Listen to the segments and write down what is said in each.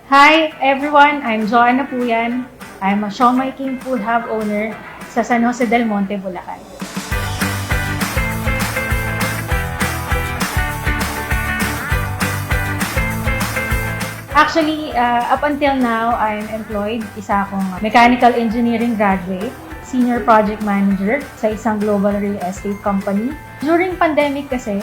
Hi everyone, I'm Joanna Puyan. I'm a Siomai King Food Hub owner sa San Jose del Monte, Bulacan. Actually, up until now, I'm employed. Isa akong mechanical engineering graduate, senior project manager sa isang global real estate company. During pandemic kasi,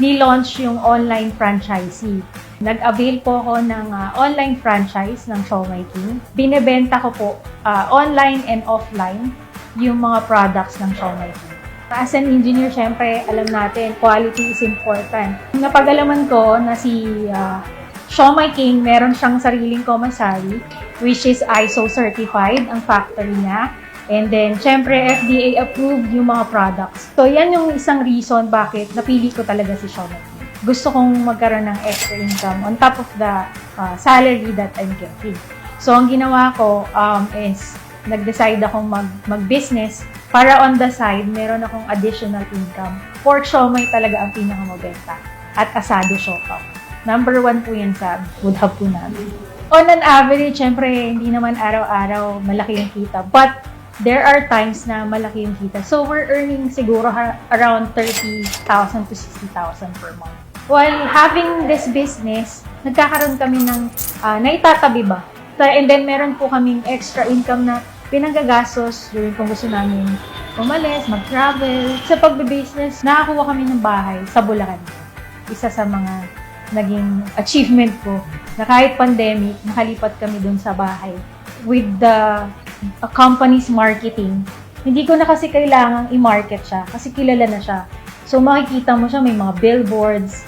ni-launch yung online franchisee. Nag-avail po ako ng online franchise ng Siomai King. Binebenta ko po online and offline yung mga products ng Siomai King. As an engineer, syempre, alam natin, quality is important. Napag-alaman ko na si Siomai King, meron siyang sariling commissary, which is ISO certified ang factory niya. And then, syempre, FDA approved yung mga products. So, yan yung isang reason bakit napili ko talaga si Siomai King. Gusto kong magkaroon ng extra income on top of the salary that I'm getting. So, ang ginawa ko is nag-decide akong mag-business para on the side, meron akong additional income. Pork siomai talaga ang pinakamabenta at asado siopaw. Number 1 po yan sa food hub po namin. On an average, syempre, hindi naman araw-araw malaki yung kita. But there are times na malaki yung kita. So, we're earning siguro around 30,000 to 60,000 per month. While having this business, nagkakaroon kami ng naitatabi ba? And then, meron po kaming extra income na pinanggagastos during kung gusto namin umalis, mag-travel. Sa pagbe-business, nakakuha kami ng bahay sa Bulacan. Isa sa mga naging achievement ko na kahit pandemic, nakalipat kami dun sa bahay. With the company's marketing, hindi ko na kasi kailangang i-market siya kasi kilala na siya. So makikita mo siya, may mga billboards.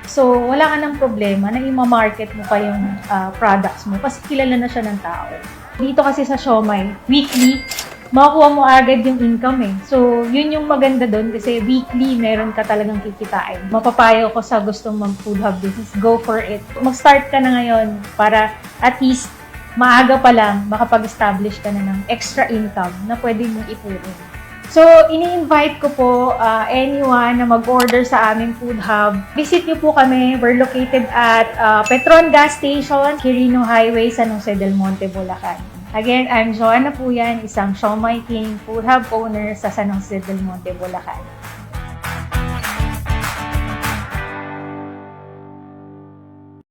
So wala ka ng problema na i-market mo pa yung products mo kasi kilala na siya ng tao. Dito kasi sa Siomai, weekly, makukuha mo agad yung income eh. So, yun yung maganda doon kasi weekly meron ka talagang kikitain. Mapapayo ko sa gustong mag-food hub business, go for it. Mag-start ka na ngayon para at least maaga pa lang makapag-establish ka na ng extra income na pwede mong ipunin. So, ini-invite ko po anyone na mag-order sa aming food hub. Visit niyo po kami. We're located at Petron Gas Station, Quirino Highway, San Jose del Monte, Bulacan. Again, I'm Joanna Puyan, isang Siomai King Food Hub owner sa San Jose del Monte, Bulacan.